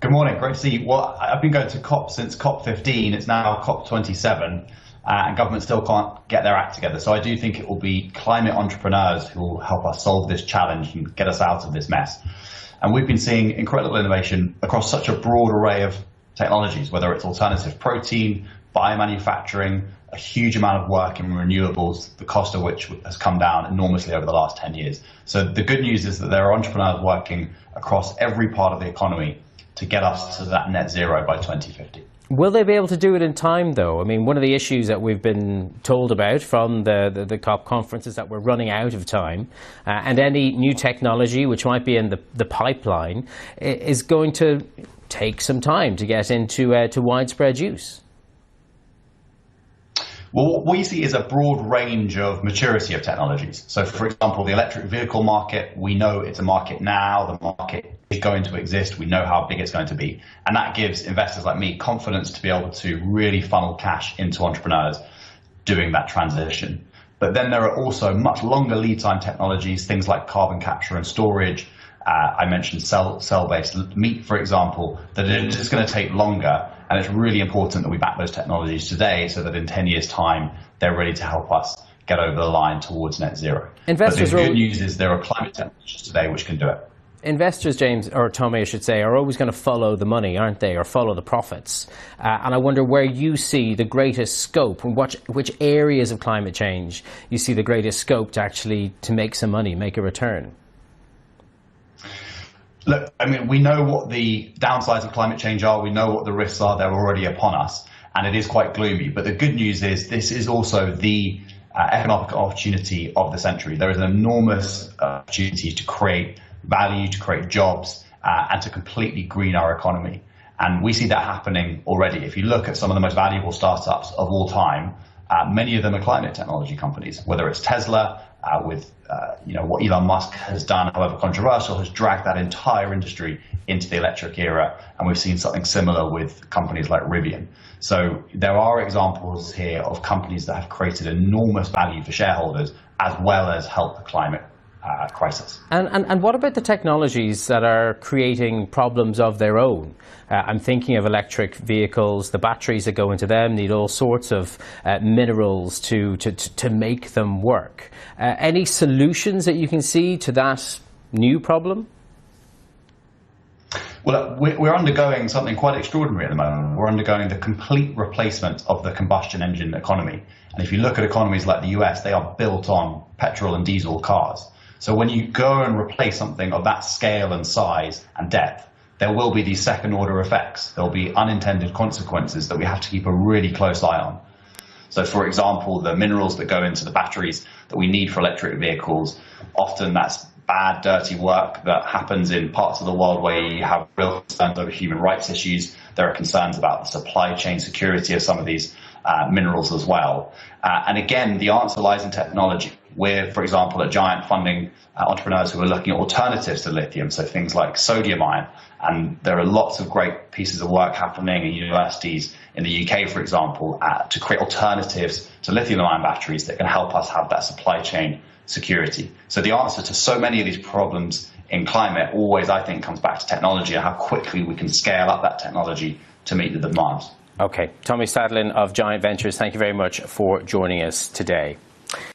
Good morning. Great to see you. Well, I've been going to COP since COP15. It's now COP27, and government still can't get their act together. So I do think it will be climate entrepreneurs who will help us solve this challenge and get us out of this mess. And we've been seeing incredible innovation across such a broad array of technologies, whether it's alternative protein, biomanufacturing, a huge amount of work in renewables, the cost of which has come down enormously over the last 10 years. So the good news is that there are entrepreneurs working across every part of the economy to get us to that net zero by 2050. Will they be able to do it in time, though? I mean, one of the issues that we've been told about from the COP conference is that we're running out of time, and any new technology which might be in the pipeline is going to take some time to get into to widespread use. Well, what we see is a broad range of maturity of technologies. So, for example, the electric vehicle market, we know it's a market now, the market is going to exist, we know how big it's going to be. And that gives investors like me confidence to be able to really funnel cash into entrepreneurs doing that transition. But then there are also much longer lead time technologies, things like carbon capture and storage. I mentioned cell-based meat, for example, that are just going to take longer. And it's really important that we back those technologies today so that in 10 years' time, they're ready to help us get over the line towards net zero. But the good news is there are climate technologies today which can do it. Investors, James, or Tommy, I should say, are always going to follow the money, aren't they, or follow the profits. And I wonder where you see the greatest scope, and which areas of climate change you see the greatest scope to actually to make some money, make a return. Look, I mean, we know what the downsides of climate change are. We know what the risks are. They're already upon us, and it is quite gloomy. But the good news is this is also the economic opportunity of the century. There is an enormous opportunity to create value, to create jobs, and to completely green our economy. And we see that happening already. If you look at some of the most valuable startups of all time, many of them are climate technology companies, whether it's Tesla, with what Elon Musk has done, however controversial, has dragged that entire industry into the electric era, and we've seen something similar with companies like Rivian. So there are examples here of companies that have created enormous value for shareholders as well as help the climate crisis. And what about the technologies that are creating problems of their own? I'm thinking of electric vehicles. The batteries that go into them need all sorts of minerals to make them work. Any solutions that you can see to that new problem? Well, we're undergoing something quite extraordinary at the moment. We're undergoing the complete replacement of the combustion engine economy. And if you look at economies like the US, they are built on petrol and diesel cars. So when you go and replace something of that scale and size and depth, there will be these second order effects. There'll be unintended consequences that we have to keep a really close eye on. So for example, the minerals that go into the batteries that we need for electric vehicles, often that's bad, dirty work that happens in parts of the world where you have real concerns over human rights issues. There are concerns about the supply chain security of some of these minerals as well. And again, the answer lies in technology. We're, for example, at Giant funding entrepreneurs who are looking at alternatives to lithium, so things like sodium ion. And there are lots of great pieces of work happening in universities in the UK, for example, to create alternatives to lithium-ion batteries that can help us have that supply chain security. So the answer to so many of these problems in climate always, I think, comes back to technology and how quickly we can scale up that technology to meet the demands. Okay. Tommy Stadlen of Giant Ventures, thank you very much for joining us today.